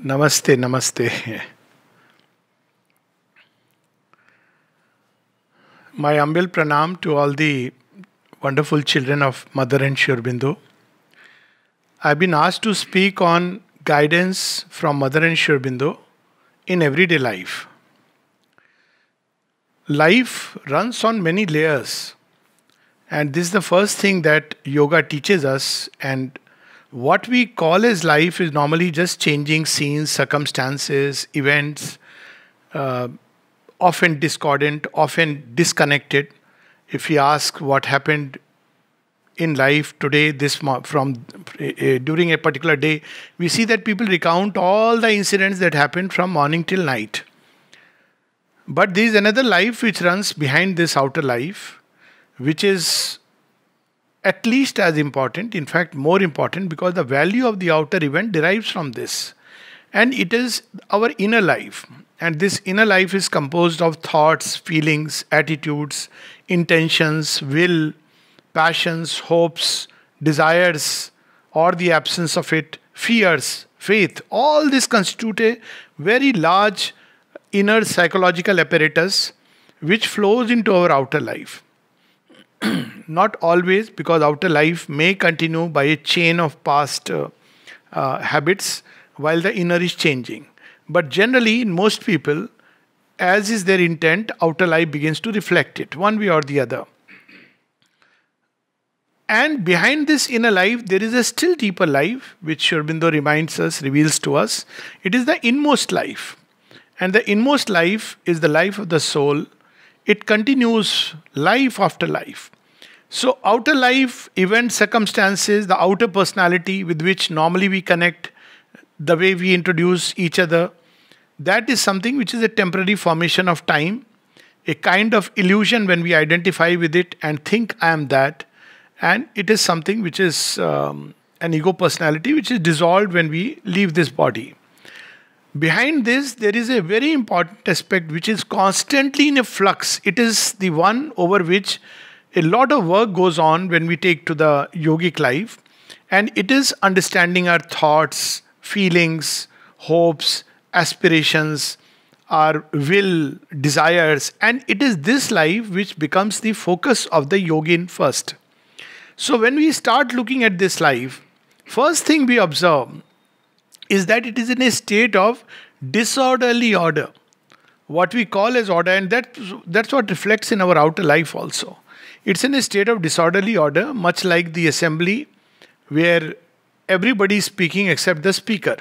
Namaste, namaste. My humble pranam to all the wonderful children of Mother and Sri Aurobindo. I've been asked to speak on guidance from Mother and Sri Aurobindo in everyday life. Life runs on many layers, and this is the first thing that yoga teaches us. And what we call as life is normally just changing scenes, circumstances, events, uh, often discordant, often disconnected. If we ask what happened in life today, during a particular day, we see that people recount all the incidents that happened from morning till night. But there is another life which runs behind this outer life, which is at least as important, in fact, more important, because the value of the outer event derives from this. And it is our inner life. And this inner life is composed of thoughts, feelings, attitudes, intentions, will, passions, hopes, desires, or the absence of it, fears, faith. All this constitute a very large inner psychological apparatus which flows into our outer life. Not always, because outer life may continue by a chain of past habits while the inner is changing. But generally, in most people, as is their intent, outer life begins to reflect it, one way or the other. And behind this inner life, there is a still deeper life, which Sri Aurobindo reminds us, reveals to us. It is the inmost life. And the inmost life is the life of the soul. It continues life after life. So, outer life, events, circumstances, the outer personality with which normally we connect, the way we introduce each other, that is something which is a temporary formation of time, a kind of illusion when we identify with it and think I am that. And it is something which is an ego personality which is dissolved when we leave this body. Behind this, there is a very important aspect which is constantly in a flux. It is the one over which a lot of work goes on when we take to the yogic life. And it is understanding our thoughts, feelings, hopes, aspirations, our will, desires. And it is this life which becomes the focus of the yogin first. So when we start looking at this life, first thing we observe is that it is in a state of disorderly order. What we call as order, and that's what reflects in our outer life also. It's in a state of disorderly order, much like the assembly where everybody is speaking except the speaker.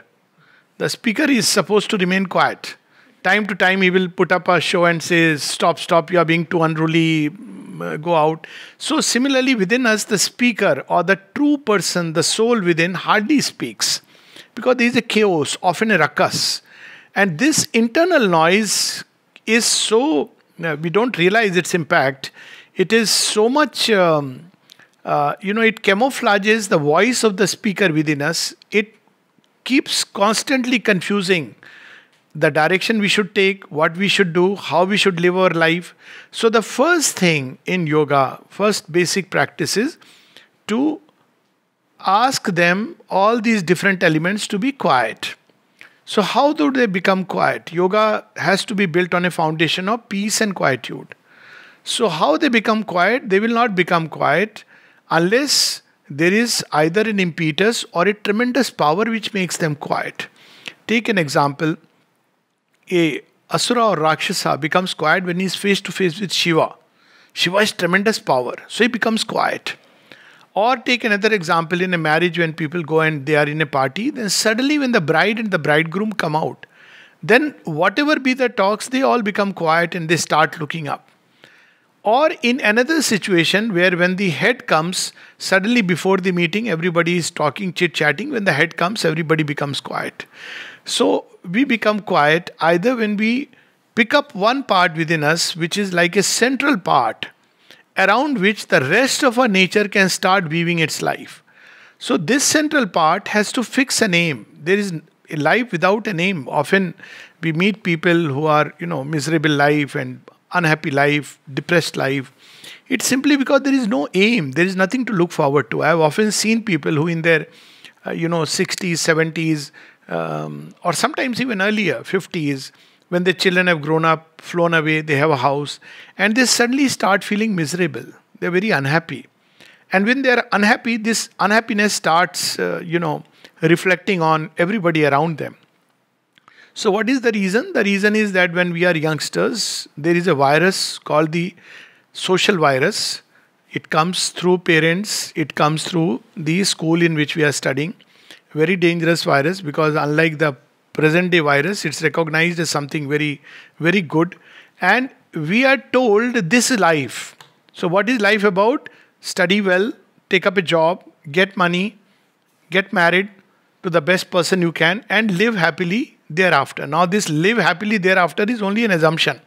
The speaker is supposed to remain quiet. Time to time he will put up a show and says, stop, stop, you are being too unruly, go out. So similarly within us, the speaker or the true person, the soul within hardly speaks. Because there is a chaos, often a ruckus. And this internal noise is so, we don't realize its impact. It is so much, it camouflages the voice of the speaker within us. It keeps constantly confusing the direction we should take, what we should do, how we should live our life. So the first thing in yoga, first basic practice is to ask them, all these different elements, to be quiet. So how do they become quiet? Yoga has to be built on a foundation of peace and quietude. So how they become quiet? They will not become quiet unless there is either an impetus or a tremendous power which makes them quiet. Take an example. A Asura or Rakshasa becomes quiet when he is face to face with Shiva. Shiva has tremendous power, so he becomes quiet. Or take another example in a marriage when people go and they are in a party, then suddenly when the bride and the bridegroom come out, then whatever be the talks, they all become quiet and they start looking up. Or in another situation where when the head comes, suddenly before the meeting, everybody is talking, chit-chatting. When the head comes, everybody becomes quiet. So we become quiet either when we pick up one part within us, which is like a central part, around which the rest of our nature can start weaving its life. So this central part has to fix a name. There is a life without a name. Often we meet people who are, miserable life and unhappy life, depressed life. It's simply because there is no aim. There is nothing to look forward to. I have often seen people who in their 60s, 70s, or sometimes even earlier, 50s, when the children have grown up, flown away, they have a house, and they suddenly start feeling miserable. They're very unhappy. And when they're unhappy, this unhappiness starts, reflecting on everybody around them. So, what is the reason? The reason is that when we are youngsters, there is a virus called the social virus. It comes through parents, it comes through the school in which we are studying. Very dangerous virus, because unlike the present day virus, it's recognized as something very, very good. And we are told this is life. So, what is life about? Study well, take up a job, get money, get married to the best person you can, and live happily thereafter. Now, this live happily thereafter is only an assumption.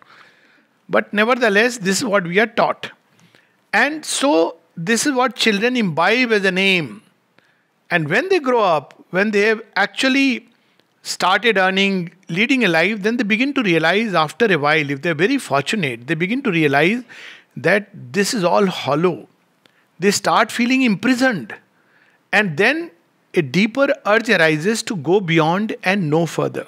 But nevertheless, this is what we are taught. And so, this is what children imbibe as a name. And when they grow up, when they have actually started earning, leading a life, then they begin to realize after a while, if they're very fortunate, they begin to realize that this is all hollow. They start feeling imprisoned. And then a deeper urge arises to go beyond and know further.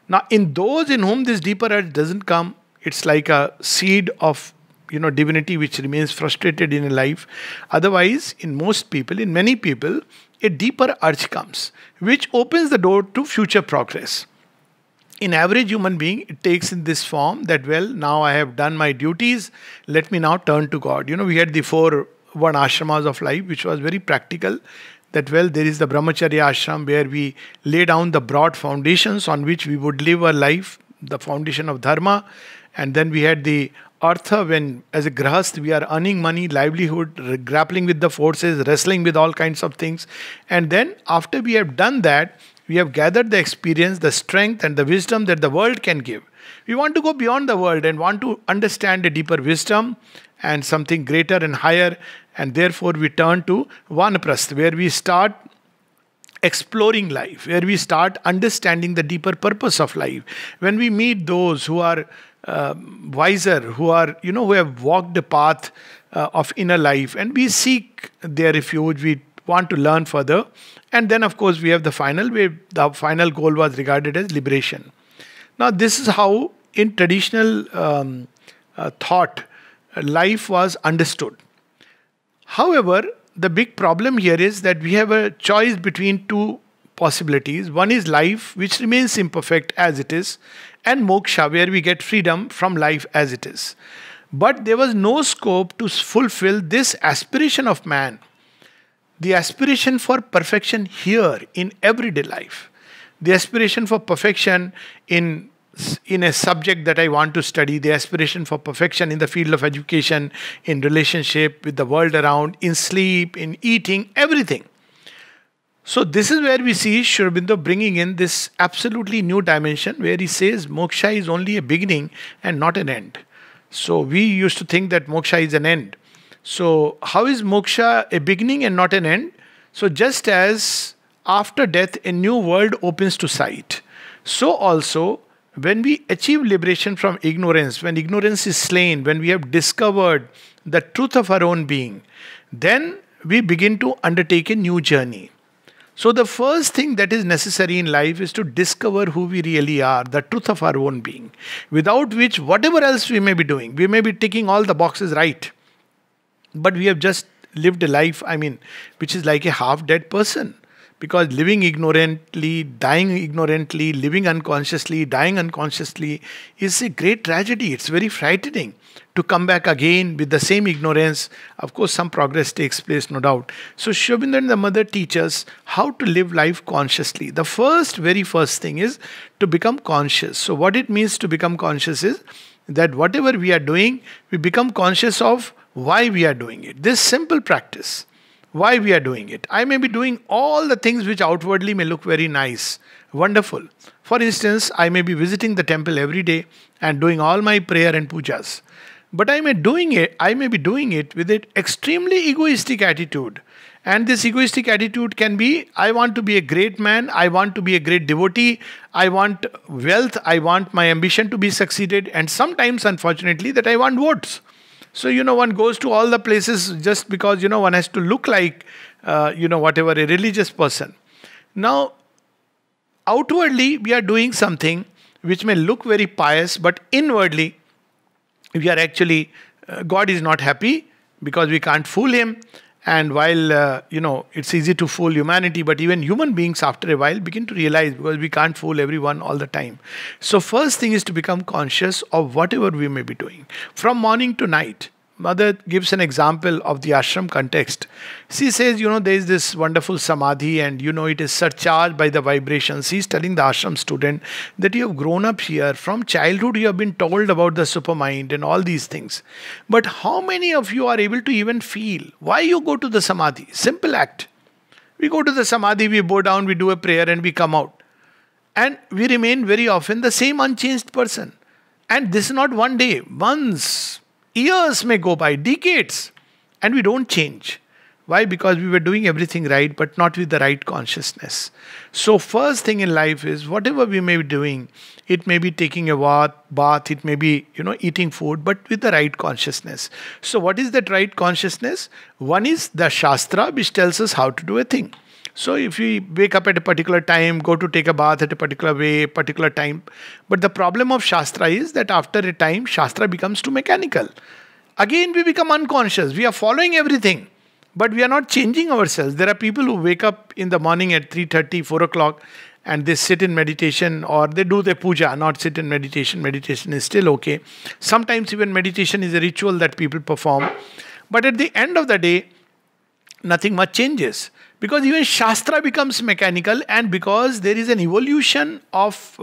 Now, in those in whom this deeper urge doesn't come, it's like a seed of divinity which remains frustrated in a life. Otherwise, in most people, in many people, a deeper urge comes, which opens the door to future progress. In average human being, it takes in this form that, well, now I have done my duties, let me now turn to God. We had the 4 one ashramas of life, which was very practical. That, well, there is the brahmacharya ashram where we lay down the broad foundations on which we would live our life, the foundation of dharma. And then we had the artha, when as a grahast we are earning money, livelihood, grappling with the forces, wrestling with all kinds of things. And then after we have done that, we have gathered the experience, the strength and the wisdom that the world can give. We want to go beyond the world and want to understand a deeper wisdom and something greater and higher. And therefore we turn to vanaprastha, where we start exploring life, where we start understanding the deeper purpose of life. When we meet those who are wiser, who are, who have walked the path of inner life, and we seek their refuge, we want to learn further. And then, of course, we have the final, where the final goal was regarded as liberation. Now, this is how, in traditional thought, life was understood. However, the big problem here is that we have a choice between 2 possibilities. One is life, which remains imperfect as it is, and moksha, where we get freedom from life as it is. But there was no scope to fulfill this aspiration of man, the aspiration for perfection here in everyday life, the aspiration for perfection in a subject that I want to study, the aspiration for perfection in the field of education, in relationship with the world around, in sleep, in eating, everything. So this is where we see Sri Aurobindo bringing in this absolutely new dimension, where he says moksha is only a beginning and not an end. So we used to think that moksha is an end. So how is moksha a beginning and not an end? So just as after death a new world opens to sight, so also when we achieve liberation from ignorance, when ignorance is slain, when we have discovered the truth of our own being, then we begin to undertake a new journey. So the first thing that is necessary in life is to discover who we really are, the truth of our own being, without which whatever else we may be doing, we may be ticking all the boxes right, but we have just lived a life, which is like a half-dead person. Because living ignorantly, dying ignorantly, living unconsciously, dying unconsciously is a great tragedy. It's very frightening to come back again with the same ignorance. Of course, some progress takes place, no doubt. So Sri Aurobindo and the mother teach us how to live life consciously. The very first thing is to become conscious. So what it means to become conscious is that whatever we are doing, we become conscious of why we are doing it. This simple practice. Why we are doing it. I may be doing all the things which outwardly may look very nice, wonderful. For instance, I may be visiting the temple every day and doing all my prayer and pujas. But I may be doing it with an extremely egoistic attitude. And this egoistic attitude can be, I want to be a great man, I want to be a great devotee, I want wealth, I want my ambition to be succeeded, and sometimes, unfortunately, that I want votes. So, one goes to all the places just because, one has to look like, whatever, a religious person. Now, outwardly we are doing something which may look very pious, but inwardly we are actually, God is not happy because we can't fool him. And while, it's easy to fool humanity, but even human beings after a while begin to realize, because we can't fool everyone all the time. So first thing is to become conscious of whatever we may be doing. From morning to night, Mother gives an example of the ashram context. She says, there is this wonderful samadhi and, it is surcharged by the vibrations. She's telling the ashram student that you have grown up here. From childhood, you have been told about the supermind and all these things. But how many of you are able to even feel why you go to the samadhi? Simple act. We go to the samadhi, we bow down, we do a prayer and we come out. And we remain very often the same unchanged person. And this is not one day, months. Years may go by, decades, and we don't change. Why? Because we were doing everything right, but not with the right consciousness. So first thing in life is, whatever we may be doing, it may be taking a bath, it may be, eating food, but with the right consciousness. So what is that right consciousness? One is the Shastra, which tells us how to do a thing. So if we wake up at a particular time, go to take a bath at a particular way, particular time. But the problem of Shastra is that after a time, Shastra becomes too mechanical. Again, we become unconscious. We are following everything, but we are not changing ourselves. There are people who wake up in the morning at 3:30, 4 o'clock, and they sit in meditation, or they do their puja, not sit in meditation. Meditation is still okay. Sometimes even meditation is a ritual that people perform. But at the end of the day, nothing much changes. Because even Shastra becomes mechanical, and because there is an evolution of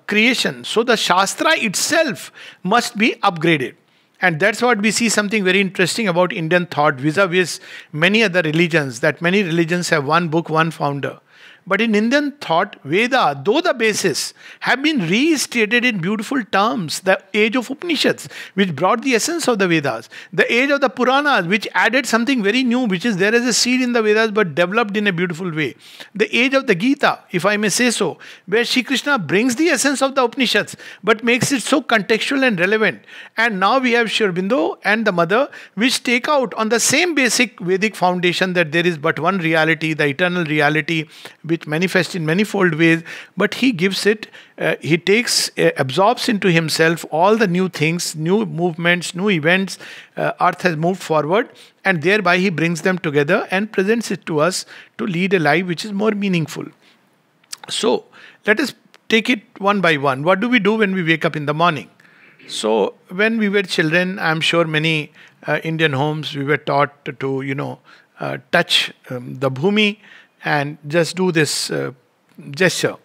creation. So the Shastra itself must be upgraded. And that's what we see something very interesting about Indian thought vis-a-vis many other religions, that many religions have one book, one founder. But in Indian thought, Veda, though the basis, have been restated in beautiful terms. The age of Upanishads, which brought the essence of the Vedas. The age of the Puranas, which added something very new, which is there as a seed in the Vedas, but developed in a beautiful way. The age of the Gita, if I may say so, where Shri Krishna brings the essence of the Upanishads, but makes it so contextual and relevant. And now we have Sri Aurobindo and the Mother, which take out on the same basic Vedic foundation that there is but one reality, the eternal reality, which manifests in manifold ways, but he gives it, he takes, absorbs into himself all the new things, new movements, new events. Earth has moved forward, and thereby he brings them together and presents it to us to lead a life which is more meaningful. So, let us take it one by one. What do we do when we wake up in the morning? So, when we were children, I'm sure many Indian homes, we were taught to, touch the bhumi, and just do this gesture.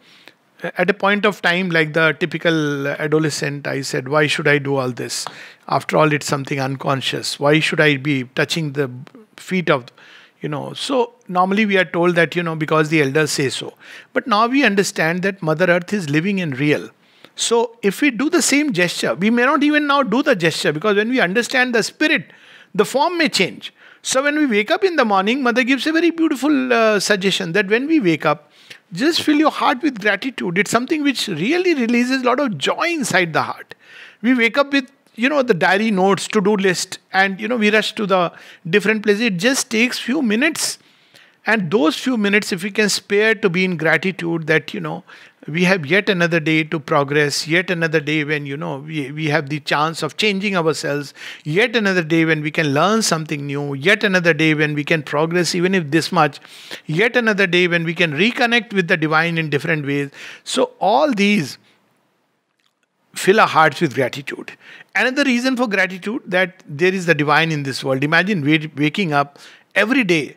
At a point of time, like the typical adolescent, I said, why should I do all this? After all, it's something unconscious. Why should I be touching the feet of, So normally we are told that, because the elders say so. But now we understand that Mother Earth is living and real. So if we do the same gesture, we may not even now do the gesture, because when we understand the spirit, the form may change. So when we wake up in the morning, Mother gives a very beautiful suggestion that when we wake up, just fill your heart with gratitude. It's something which really releases a lot of joy inside the heart. We wake up with, the diary notes, to-do list, and, we rush to the different places. It just takes few minutes. And those few minutes, if we can spare to be in gratitude that, we have yet another day to progress, yet another day when, we have the chance of changing ourselves, yet another day when we can learn something new, yet another day when we can progress even if this much, yet another day when we can reconnect with the divine in different ways. So all these fill our hearts with gratitude. Another reason for gratitude, that there is the divine in this world. Imagine waking up every day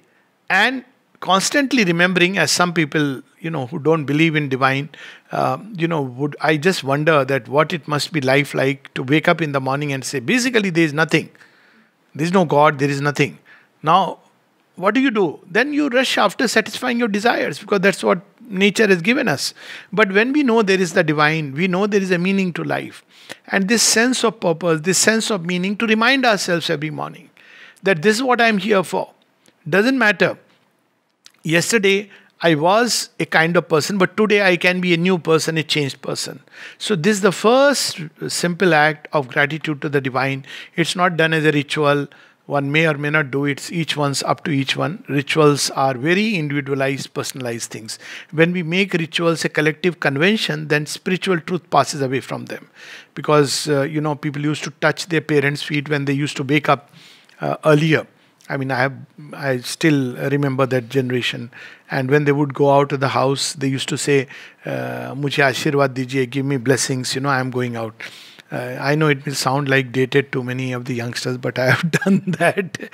and constantly remembering, as some people, who don't believe in divine, I just wonder that what it must be life like to wake up in the morning and say, basically there is nothing. There is no God, there is nothing. Now, what do? Then you rush after satisfying your desires, because that's what nature has given us. But when we know there is the divine, we know there is a meaning to life. And this sense of purpose, this sense of meaning, to remind ourselves every morning that this is what I'm here for. Doesn't matter. Yesterday, I was a kind of person, but today I can be a new person, a changed person. So this is the first simple act of gratitude to the divine. It's not done as a ritual. One may or may not do it. Each one's up to each one. Rituals are very individualized, personalized things. When we make rituals a collective convention, then spiritual truth passes away from them. Because, people used to touch their parents' feet when they used to wake up earlier. I mean, I still remember that generation. And when they would go out of the house, they used to say, "Mujhe Ashirwad dijiye, give me blessings, I am going out." I know it will sound like dated to many of the youngsters, but I have done that.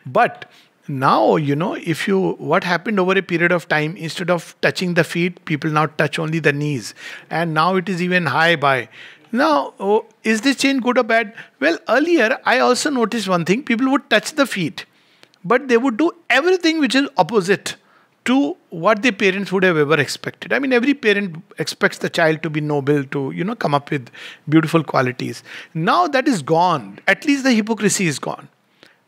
But now, what happened over a period of time, instead of touching the feet, people now touch only the knees. And now it is even high by. Now, is this change good or bad? Well, earlier, I also noticed one thing. People would touch the feet, but they would do everything which is opposite to what their parents would have ever expected. I mean, every parent expects the child to be noble, to, come up with beautiful qualities. Now that is gone. At least the hypocrisy is gone.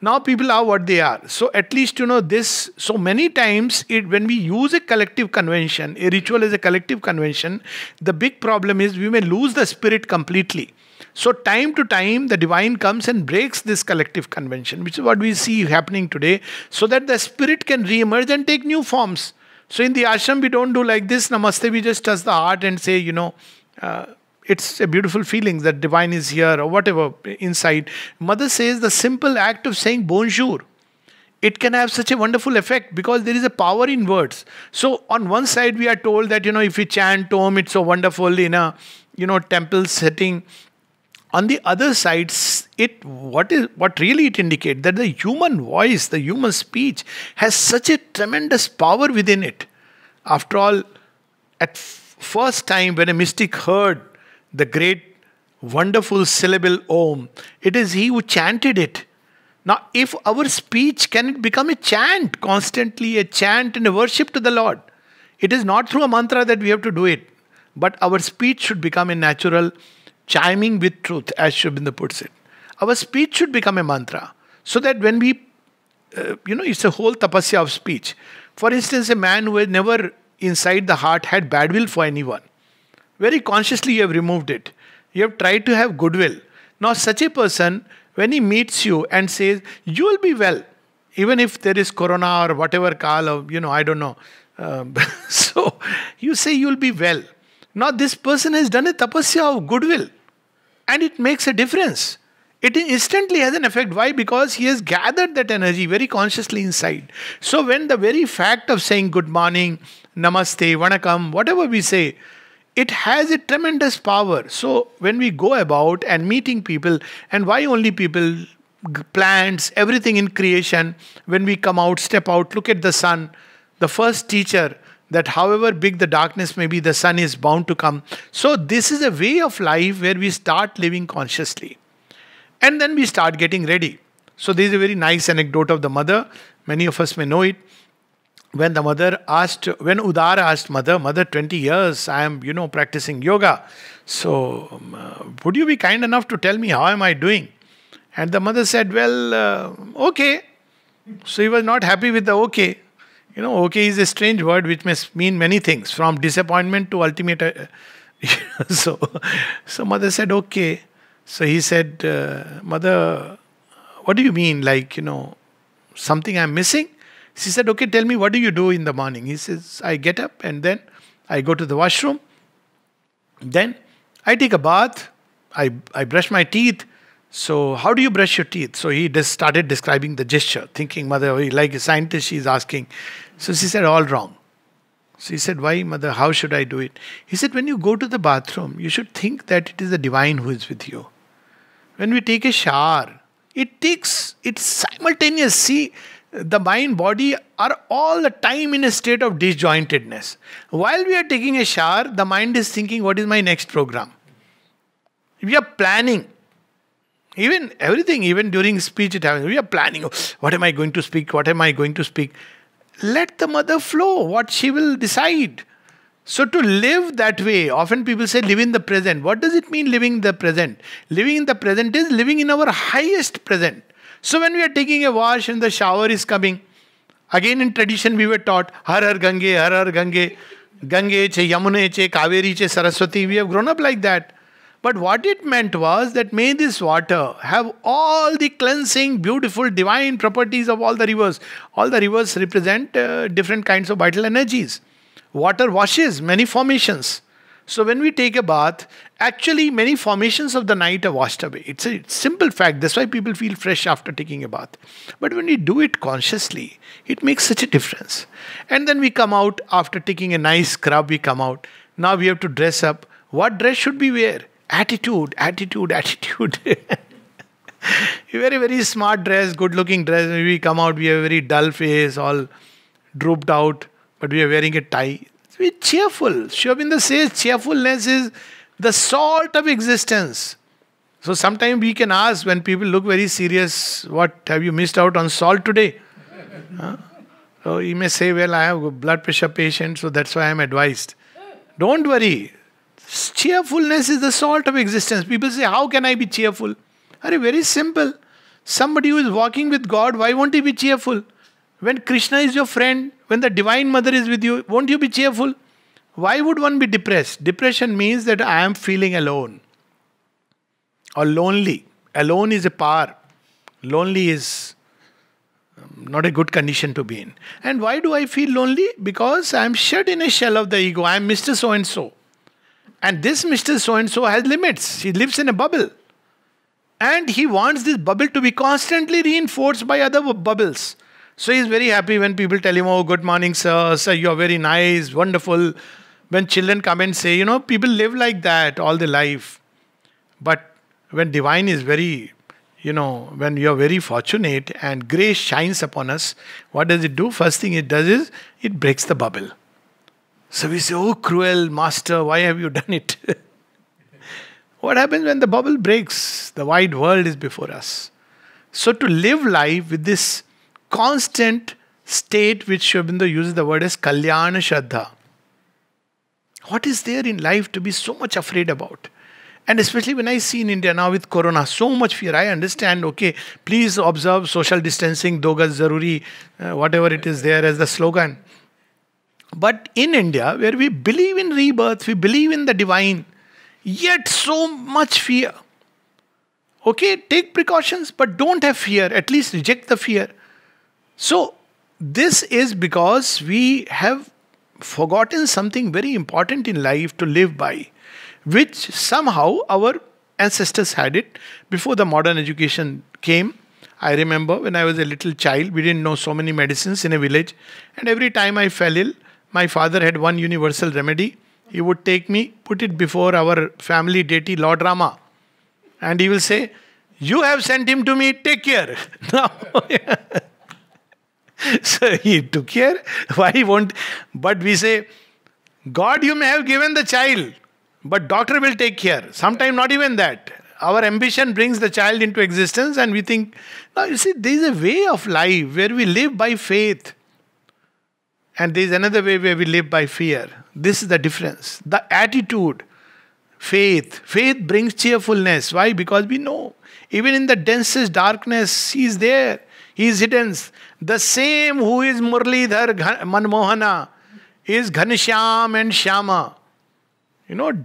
Now people are what they are. So at least, this, so many times when we use a collective convention, a ritual is a collective convention, the big problem is we may lose the spirit completely. So time to time, the divine comes and breaks this collective convention, which is what we see happening today, so that the spirit can re-emerge and take new forms. So in the ashram, we don't do like this, namaste, we just touch the heart and say, it's a beautiful feeling that divine is here or whatever inside. Mother says the simple act of saying bonjour, it can have such a wonderful effect because there is a power in words. So on one side, we are told that, if we chant Om, it's so wonderful in a, temple setting. On the other side, what really it indicates that the human voice, the human speech has such a tremendous power within it. After all, at first time when a mystic heard the great wonderful syllable Om, it is he who chanted it. Now, if our speech can become a chant, constantly a chant and a worship to the Lord, it is not through a mantra that we have to do it, but our speech should become a natural chiming with truth, as Sri Aurobindo puts it. Our speech should become a mantra, so that when we, it's a whole tapasya of speech. For instance, a man who has never inside the heart had bad will for anyone, very consciously you have removed it. You have tried to have goodwill. Now, such a person, when he meets you and says, you will be well, even if there is corona or whatever kal, or, I don't know. So, you say you will be well. Now, this person has done a tapasya of goodwill. And it makes a difference. It instantly has an effect. Why? Because he has gathered that energy very consciously inside. So when the very fact of saying good morning, namaste, vanakkam, whatever we say, it has a tremendous power. So when we go about and meeting people, and why only people, plants, everything in creation, when we come out, step out, look at the sun, the first teacher, that however big the darkness may be, the sun is bound to come. So this is a way of life where we start living consciously. And then we start getting ready. So there is a very nice anecdote of the mother. Many of us may know it. When Udar asked mother, 20 years, I am, practicing yoga. So would you be kind enough to tell me how am I doing? And the mother said, well, okay. So he was not happy with the okay. Okay is a strange word which may mean many things, from disappointment to ultimate. So mother said, okay. So he said, mother, what do you mean? Like, something I'm missing? She said, okay, tell me, what do you do in the morning? He says, I get up and then I go to the washroom. Then I take a bath. I brush my teeth. So how do you brush your teeth? So he just started describing the gesture, thinking, mother, like a scientist, she's asking. So she said, all wrong. So he said, why, mother, how should I do it? He said, when you go to the bathroom, you should think that it is the divine who is with you. When we take a shower, it's simultaneous. See, the mind, body are all the time in a state of disjointedness. While we are taking a shower, the mind is thinking, what is my next program? We are planning. Even everything, even during speech, we are planning. Oh, what am I going to speak? What am I going to speak? Let the mother flow, what she will decide. So to live that way, often people say live in the present. What does it mean living in the present? Living in the present is living in our highest present. So when we are taking a wash and the shower is coming, again in tradition we were taught, Har Har Gange, Har Har Gange, Gange che, Yamune che, Kaveri che, Saraswati. We have grown up like that. But what it meant was that may this water have all the cleansing, beautiful, divine properties of all the rivers. All the rivers represent different kinds of vital energies. Water washes many formations. So when we take a bath, actually many formations of the night are washed away. It's a simple fact. That's why people feel fresh after taking a bath. But when we do it consciously, it makes such a difference. And then we come out after taking a nice scrub, we come out. Now we have to dress up. What dress should we wear? Attitude, attitude, attitude. A very, very smart dress, good looking dress. Maybe we come out, we have a very dull face, all drooped out, but we are wearing a tie. Be cheerful. Sri Aurobindo says cheerfulness is the salt of existence. So sometimes we can ask when people look very serious, what have you missed out on salt today? Huh? So he may say, well, I have a blood pressure patient, so that's why I am advised. Don't worry. Cheerfulness is the salt of existence. People say, how can I be cheerful? Very simple. Somebody who is walking with God, why won't he be cheerful? When Krishna is your friend, when the Divine Mother is with you, won't you be cheerful? Why would one be depressed? Depression means that I am feeling alone or lonely. Alone is a power. Lonely is not a good condition to be in. And why do I feel lonely? Because I am shut in a shell of the ego. I am Mr. So-and-so. And this Mr. So-and-so has limits. He lives in a bubble. And he wants this bubble to be constantly reinforced by other bubbles. So he's very happy when people tell him, oh, good morning, sir. Sir, you're very nice, wonderful. When children come and say, people live like that all their life. But when divine is very, when you're very fortunate and grace shines upon us, what does it do? First thing it does is, it breaks the bubble. So we say, oh, cruel master, why have you done it? What happens when the bubble breaks? The wide world is before us. So to live life with this constant state, which Sri Aurobindo uses the word as Kalyana Shraddha. What is there in life to be so much afraid about? And especially when I see in India now with Corona, so much fear. I understand, okay, please observe social distancing, do gaz zaruri, whatever it is there as the slogan. But in India, where we believe in rebirth, we believe in the divine, yet so much fear. Okay, take precautions, but don't have fear. At least reject the fear. So, this is because we have forgotten something very important in life to live by, which somehow our ancestors had it before the modern education came. I remember when I was a little child, we didn't know so many medicines in a village, and every time I fell ill, my father had one universal remedy. He would take me, put it before our family deity, Lord Rama, and he will say, you have sent him to me, take care. Now, so he took care. Why won't? But we say, God, you may have given the child, but doctor will take care. Sometimes not even that. Our ambition brings the child into existence and we think, now you see, there is a way of life where we live by faith. And there is another way where we live by fear. This is the difference. The attitude, faith. Faith brings cheerfulness. Why? Because we know, even in the densest darkness, He is there. He is hidden. The same who is Murlidhar Manmohana is Ghanshyam and Shyama.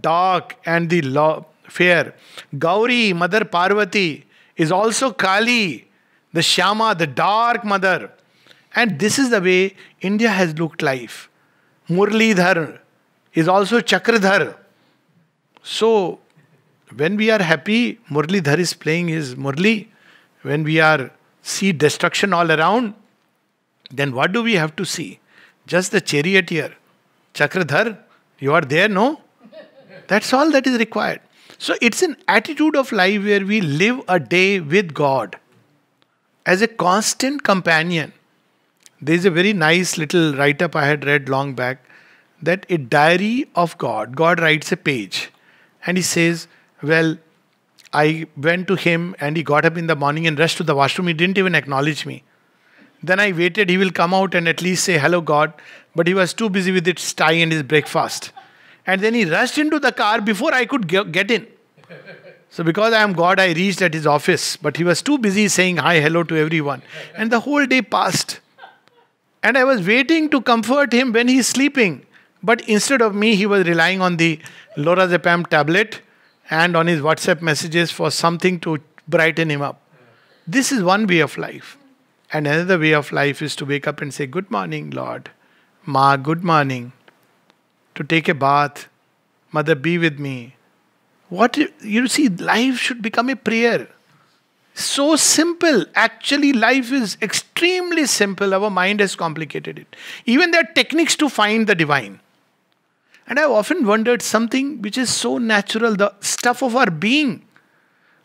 Dark and the fair. Gauri, Mother Parvati, is also Kali, the Shyama, the dark mother. And this is the way India has looked life. Murlidhar is also Chakradhar. So, when we are happy, Murlidhar is playing his Murli. When we see destruction all around, then what do we have to see? Just the charioteer. Chakradhar, you are there, no? That's all that is required. So it's an attitude of life where we live a day with God as a constant companion. There is a very nice little write-up I had read long back, that a diary of God. God writes a page and he says, well, I went to him and he got up in the morning and rushed to the washroom. He didn't even acknowledge me. Then I waited, he will come out and at least say, hello God. But he was too busy with his tie and his breakfast. And then he rushed into the car before I could get in. So because I am God, I reached at his office. But he was too busy saying hi, hello to everyone. And the whole day passed. And I was waiting to comfort him when he is sleeping. But instead of me, he was relying on the lorazepam tablet. and on his WhatsApp messages for something to brighten him up. This is one way of life. And another way of life is to wake up and say, "Good morning, Lord. Ma, good morning." To take a bath. "Mother, be with me." What you see, life should become a prayer. So simple. Actually, life is extremely simple. Our mind has complicated it. Even there are techniques to find the divine. And I've often wondered something which is so natural, the stuff of our being.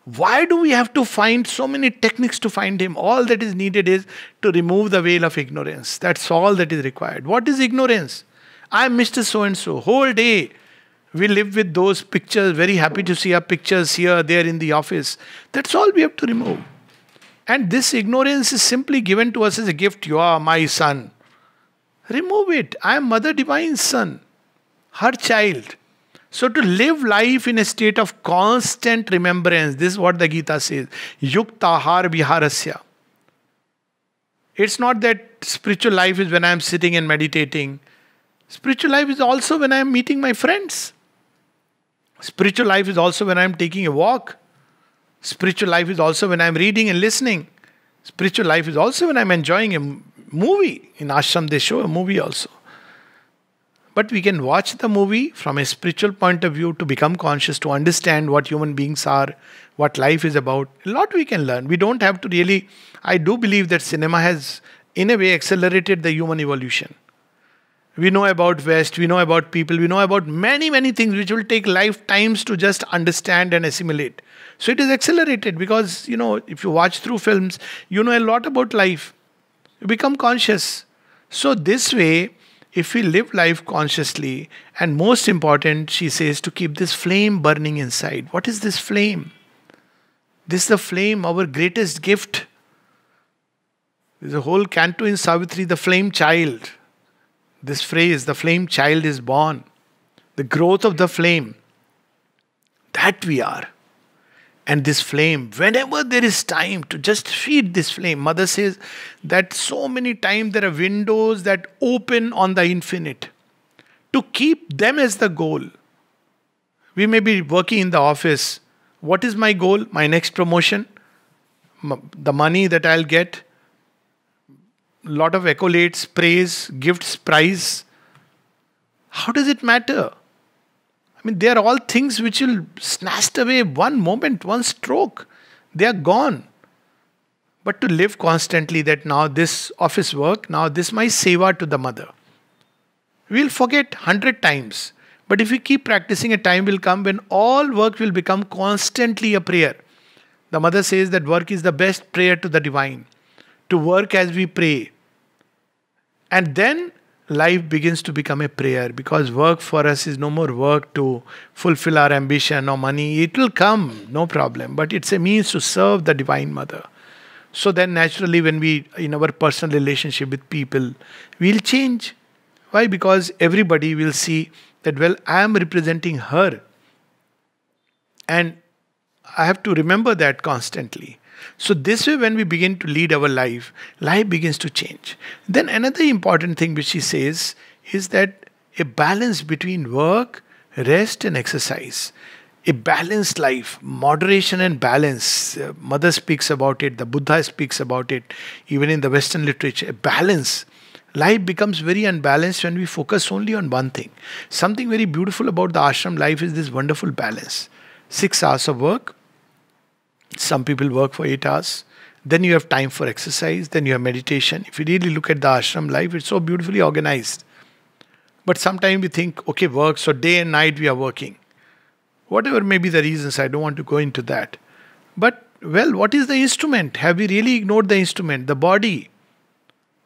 Why do we have to find so many techniques to find Him? All that is needed is to remove the veil of ignorance. That's all that is required. What is ignorance? I'm Mr. So-and-so. Whole day we live with those pictures, very happy to see our pictures here, there in the office. That's all we have to remove. And this ignorance is simply given to us as a gift. You are my son. Remove it. I am Mother Divine's son, her child. So to live life in a state of constant remembrance, this is what the Gita says. Yukta har viharasya. It's not that spiritual life is when I am sitting and meditating. Spiritual life is also when I am meeting my friends. Spiritual life is also when I am taking a walk. Spiritual life is also when I am reading and listening. Spiritual life is also when I am enjoying a movie. In ashram they show a movie also. But we can watch the movie from a spiritual point of view to become conscious, to understand what human beings are, what life is about. A lot we can learn. We don't have to really... I do believe that cinema has, in a way, accelerated the human evolution. We know about West, we know about people, we know about many, many things which will take lifetimes to just understand and assimilate. So it is accelerated because, if you watch through films, you know a lot about life. You become conscious. So this way, if we live life consciously, and most important, she says, to keep this flame burning inside. What is this flame? This is the flame, our greatest gift. There's a whole canto in Savitri, the flame child. This phrase, the flame child is born. The growth of the flame. That we are. And this flame, whenever there is time to just feed this flame, Mother says that so many times there are windows that open on the infinite. To keep them as the goal. We may be working in the office. What is my goal? My next promotion? The money that I'll get? Lot of accolades, praise, gifts, prize. How does it matter? I mean, they are all things which will snatched away one moment, one stroke. They are gone. But to live constantly that now this office work, now this my seva to the mother. We'll forget 100 times. But if we keep practicing, a time will come when all work will become constantly a prayer. The mother says that work is the best prayer to the divine. To work as we pray. And then life begins to become a prayer, because work for us is no more work to fulfill our ambition or money. It will come, no problem. But it's a means to serve the Divine Mother. So then naturally when we, in our personal relationship with people, we'll change. Why? Because everybody will see that, well, I am representing her. And I have to remember that constantly. So this way when we begin to lead our life, life begins to change. Then another important thing which she says is that a balance between work, rest and exercise. A balanced life, moderation and balance. Mother speaks about it, the Buddha speaks about it, even in the Western literature. A balance. Life becomes very unbalanced when we focus only on one thing. Something very beautiful about the ashram life is this wonderful balance. 6 hours of work. Some people work for 8 hours. Then you have time for exercise. Then you have meditation. If you really look at the ashram life, it's so beautifully organized. But sometimes we think, okay, work, so day and night we are working. Whatever may be the reasons, I don't want to go into that. But, well, what is the instrument? Have we really ignored the instrument? The body.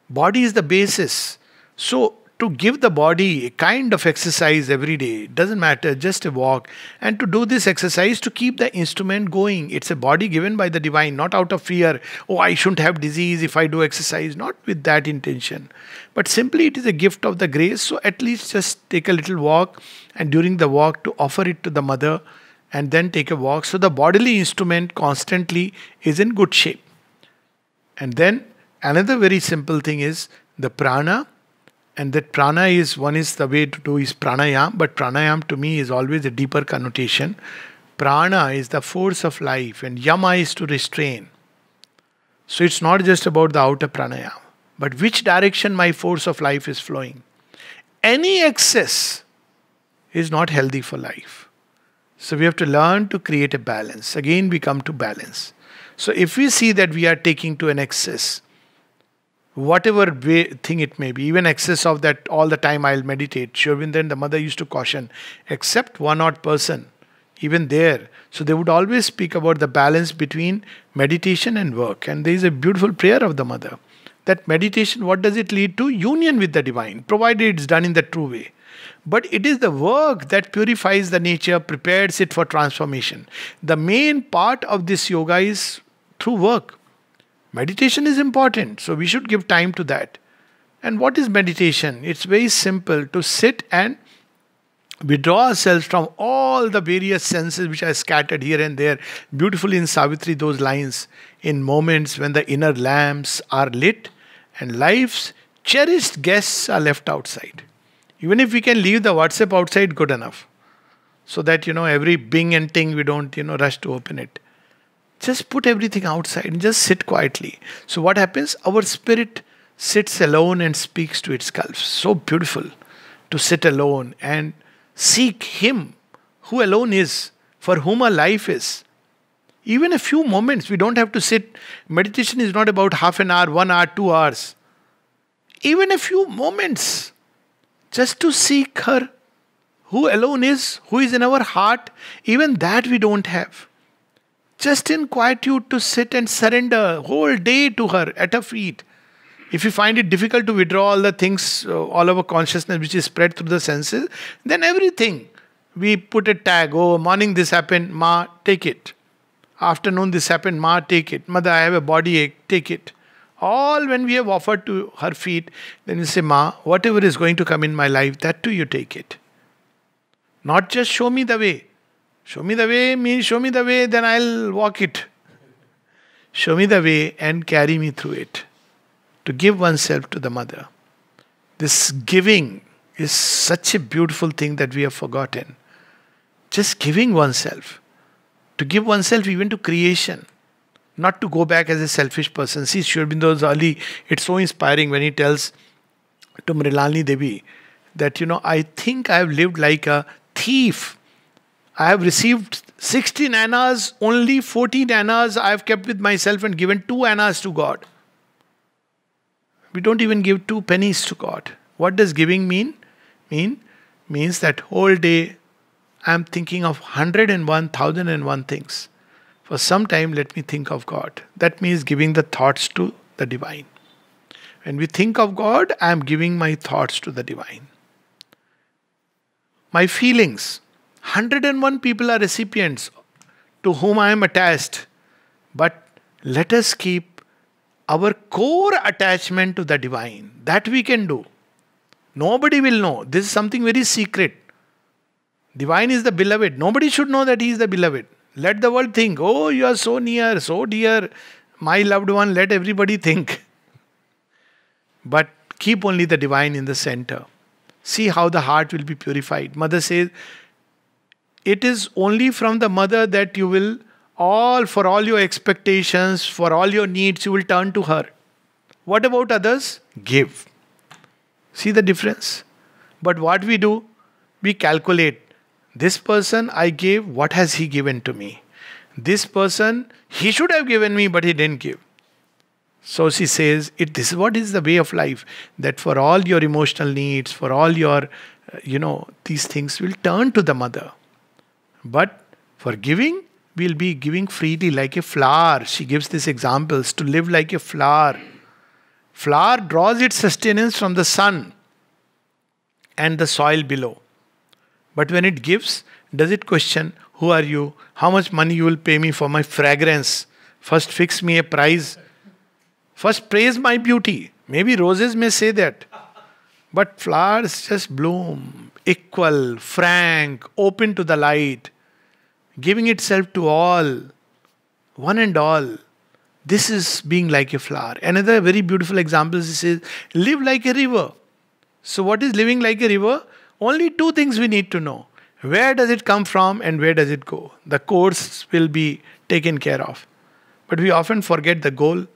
Body is the basis. So, to give the body a kind of exercise every day, it doesn't matter, just a walk. And to do this exercise, to keep the instrument going. It's a body given by the divine, not out of fear. Oh, I shouldn't have disease if I do exercise. Not with that intention. But simply it is a gift of the grace. So at least just take a little walk. And during the walk to offer it to the mother. And then take a walk. So the bodily instrument constantly is in good shape. And then another very simple thing is the prana. And that prana is, one is the way to do is pranayam, but pranayam to me is always a deeper connotation. Prana is the force of life and Yama is to restrain. So it's not just about the outer pranayama, but which direction my force of life is flowing. Any excess is not healthy for life. So we have to learn to create a balance. Again, we come to balance. So if we see that we are taking to an excess, whatever thing it may be, even excess of that all the time I'll meditate. Sri Aurobindo and the mother used to caution, except one odd person, even there. So they would always speak about the balance between meditation and work. And there is a beautiful prayer of the mother. That meditation, what does it lead to? Union with the divine, provided it's done in the true way. But it is the work that purifies the nature, prepares it for transformation. The main part of this yoga is through work. Meditation is important, so we should give time to that. And what is meditation? It's very simple, to sit and withdraw ourselves from all the various senses which are scattered here and there. Beautifully in Savitri, those lines, in moments when the inner lamps are lit and life's cherished guests are left outside. Even if we can leave the WhatsApp outside, good enough. So that, every bing and ting, we don't, rush to open it. Just put everything outside and just sit quietly. So what happens? Our spirit sits alone and speaks to itself. So beautiful to sit alone and seek Him who alone is, for whom our life is. Even a few moments, we don't have to sit. Meditation is not about half an hour, 1 hour, 2 hours. Even a few moments, just to seek her who alone is, who is in our heart. Even that we don't have. Just in quietude to sit and surrender whole day to her at her feet. If you find it difficult to withdraw all the things, all our consciousness which is spread through the senses, then everything, we put a tag. Oh, morning this happened, Ma, take it. Afternoon this happened, Ma, take it. Mother, I have a body ache, take it. All when we have offered to her feet, then we say, Ma, whatever is going to come in my life, that too you take it. Not just show me the way. Show me the way means show me the way, then I'll walk it. Show me the way and carry me through it. To give oneself to the mother. This giving is such a beautiful thing that we have forgotten. Just giving oneself. To give oneself even to creation. Not to go back as a selfish person. See, Sri Aurobindo's early, it's so inspiring when he tells to Mrilalini Devi that, I think I have lived like a thief. I have received 16 annas, only 14 annas I have kept with myself and given 2 annas to God. We don't even give 2 pennies to God. What does giving mean? Means that whole day I am thinking of 101, 1001 things. For some time, let me think of God. That means giving the thoughts to the divine. When we think of God, I am giving my thoughts to the divine. My feelings. 101 people are recipients to whom I am attached. But let us keep our core attachment to the divine. That we can do. Nobody will know. This is something very secret. Divine is the beloved. Nobody should know that He is the beloved. Let the world think, oh, you are so near, so dear, my loved one. Let everybody think. But keep only the divine in the center. See how the heart will be purified. Mother says, it is only from the mother that you will for all your expectations, for all your needs, you will turn to her. What about others? Give. See the difference? But what we do? We calculate. This person I gave, what has he given to me? This person, he should have given me, but he didn't give. So she says, this is what is the way of life. That for all your emotional needs, for all your, these things will turn to the mother. But for giving, we'll be giving freely like a flower. She gives these examples to live like a flower. Flower draws its sustenance from the sun and the soil below. But when it gives, does it question, who are you? How much money you will pay me for my fragrance? First fix me a price. First praise my beauty. Maybe roses may say that. But flowers just bloom, equal, frank, open to the light, giving itself to all, one and all. This is being like a flower. Another very beautiful example is, says, live like a river. So what is living like a river? Only two things we need to know. Where does it come from and where does it go? The course will be taken care of. But we often forget the goal.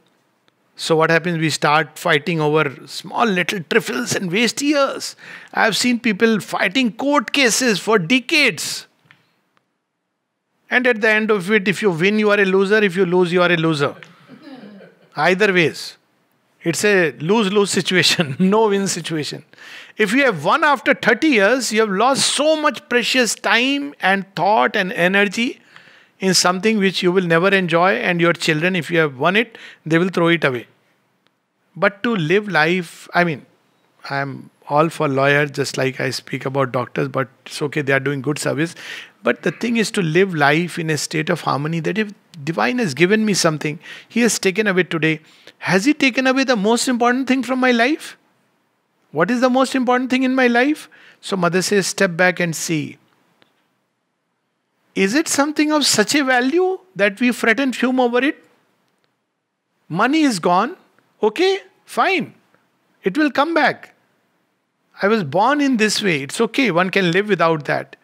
So what happens? We start fighting over small little trifles and waste years. I have seen people fighting court cases for decades. And at the end of it, if you win, you are a loser. If you lose, you are a loser. Either ways. It's a lose-lose situation, no-win situation. If you have won after 30 years, you have lost so much precious time and thought and energy in something which you will never enjoy, and your children, if you have won it, they will throw it away. But to live life, I am all for lawyers, just like I speak about doctors, but it's okay, they are doing good service. But the thing is to live life in a state of harmony, that if Divine has given me something, He has taken away today. Has He taken away the most important thing from my life? What is the most important thing in my life? So Mother says, step back and see. Is it something of such a value that we fret and fume over it? Money is gone. Okay, fine. It will come back. I was born in this way. It's okay. One can live without that.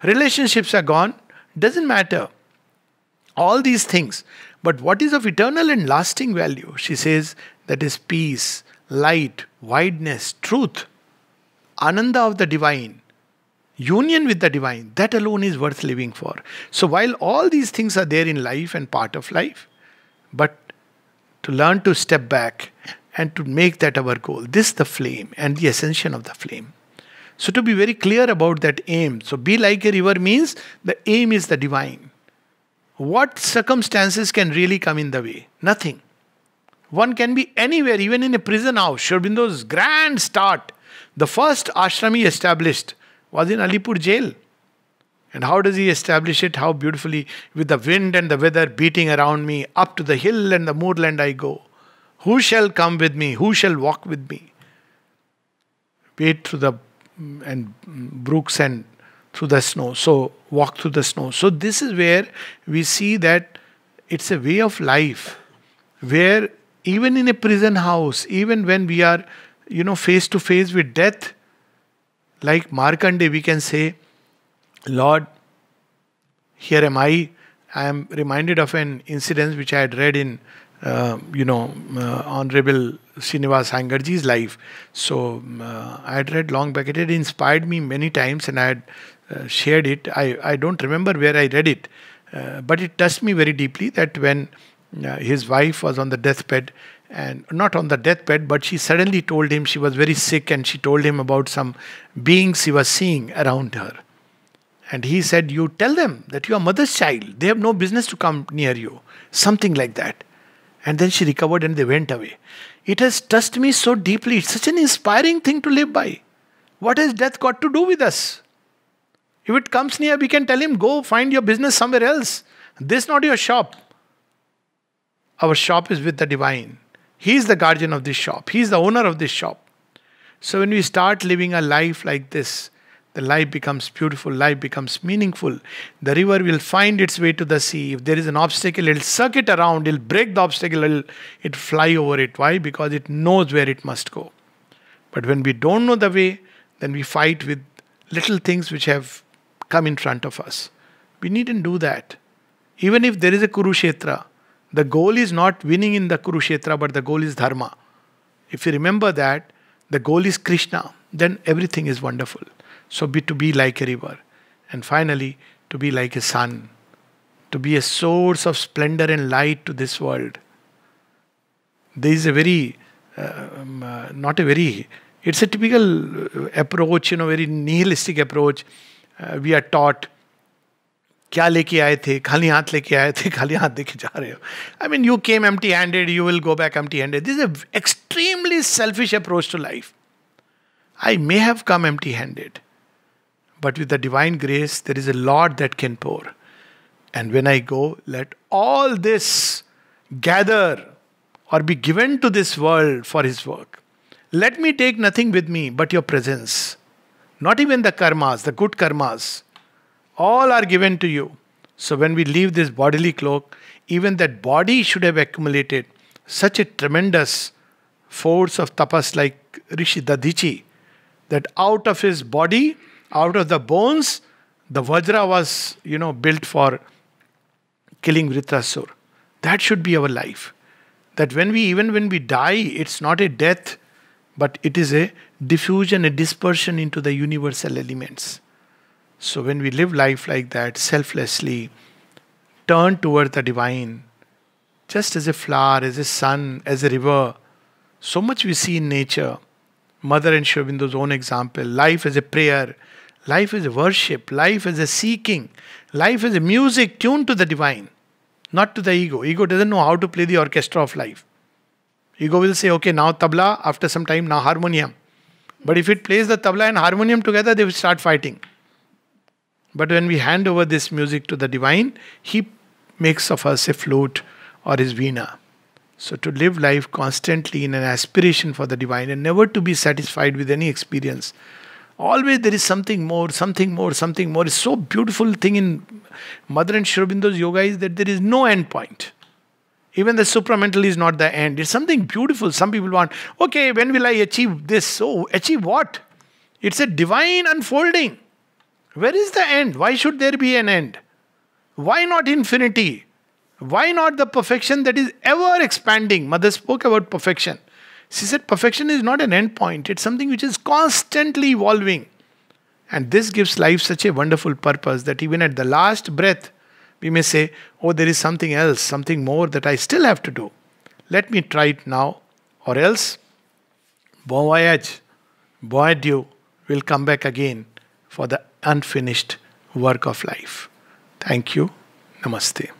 Relationships are gone. Doesn't matter. All these things. But what is of eternal and lasting value? She says that is peace, light, wideness, truth, ananda of the divine, union with the divine. That alone is worth living for. So while all these things are there in life and part of life, but to learn to step back and to make that our goal. This is the flame and the ascension of the flame. So to be very clear about that aim. So be like a river means the aim is the divine. What circumstances can really come in the way? Nothing. One can be anywhere, even in a prison house. Sri Aurobindo's grand start, the first ashram he established was in Alipur jail. And how does he establish it? How beautifully, with the wind and the weather beating around me, up to the hill and the moorland I go. Who shall come with me? Who shall walk with me? Wade through the brooks and through the snow. So walk through the snow. So this is where we see that it's a way of life where even in a prison house, even when we are, face to face with death, like Markandeya, we can say, Lord, here am I. I am reminded of an incident which I had read in, Honorable Srinivas Iyengarji's life. So I had read long back. It had inspired me many times and I had shared it. I don't remember where I read it. But it touched me very deeply that when his wife was on the deathbed, and not on the deathbed, but she suddenly told him she was very sick and she told him about some beings he was seeing around her. And he said, you tell them that you are mother's child. They have no business to come near you. Something like that. And then she recovered and they went away. It has touched me so deeply. It's such an inspiring thing to live by. What has death got to do with us? If it comes near, we can tell him, go find your business somewhere else. This is not your shop. Our shop is with the divine. He is the guardian of this shop. He is the owner of this shop. So when we start living a life like this, the life becomes beautiful, life becomes meaningful. The river will find its way to the sea. If there is an obstacle, it will circuit around, it will break the obstacle, it will fly over it. Why? Because it knows where it must go. But when we don't know the way, then we fight with little things which have come in front of us. We needn't do that. Even if there is a Kurukshetra, the goal is not winning in the Kurukshetra, but the goal is dharma. If you remember that, the goal is Krishna, then everything is wonderful. So to be like a river. And finally, to be like a sun. To be a source of splendor and light to this world. There is a very, it's a typical approach, very nihilistic approach. We are taught, क्या लेके आए थे, खाली हाथ लेके आए थे, खाली हाथ लेके जा रहे हो. I mean, you came empty-handed, you will go back empty-handed. This is an extremely selfish approach to life. I may have come empty-handed, but with the divine grace, there is a lot that can pour. And when I go, let all this gather or be given to this world for His work. Let me take nothing with me but your presence. Not even the karmas, the good karmas. All are given to you. So when we leave this bodily cloak, even that body should have accumulated such a tremendous force of tapas like Rishi Dadichi, that out of his body, out of the bones, The Vajra was, built for killing Vritrasur. That should be our life. That even when we die, it's not a death, but it is a diffusion, a dispersion into the universal elements. So when we live life like that, selflessly, turn toward the divine, just as a flower, as a sun, as a river, so much we see in nature. Mother and Sri Aurobindo's own example, life as a prayer, life as a worship, life as a seeking, life as a music tuned to the divine, not to the ego. Ego doesn't know how to play the orchestra of life. Ego will say, okay, now tabla, after some time, now harmonium. But if it plays the tabla and harmonium together, they will start fighting. But when we hand over this music to the divine, he makes of us a flute or his veena. So to live life constantly in an aspiration for the divine and never to be satisfied with any experience. Always there is something more, something more, something more. It's so beautiful thing in Mother and Sri Aurobindo's yoga is that there is no end point. Even the supramental is not the end. It's something beautiful. Some people want, okay, when will I achieve this? So achieve what? It's a divine unfolding. Where is the end? Why should there be an end? Why not infinity? Why not the perfection that is ever expanding? Mother spoke about perfection. She said perfection is not an end point. It's something which is constantly evolving. And this gives life such a wonderful purpose that even at the last breath, we may say, oh, there is something else, something more that I still have to do. Let me try it now. Or else, bon voyage, bon adieu, will come back again for the unfinished work of life. Thank you. Namaste.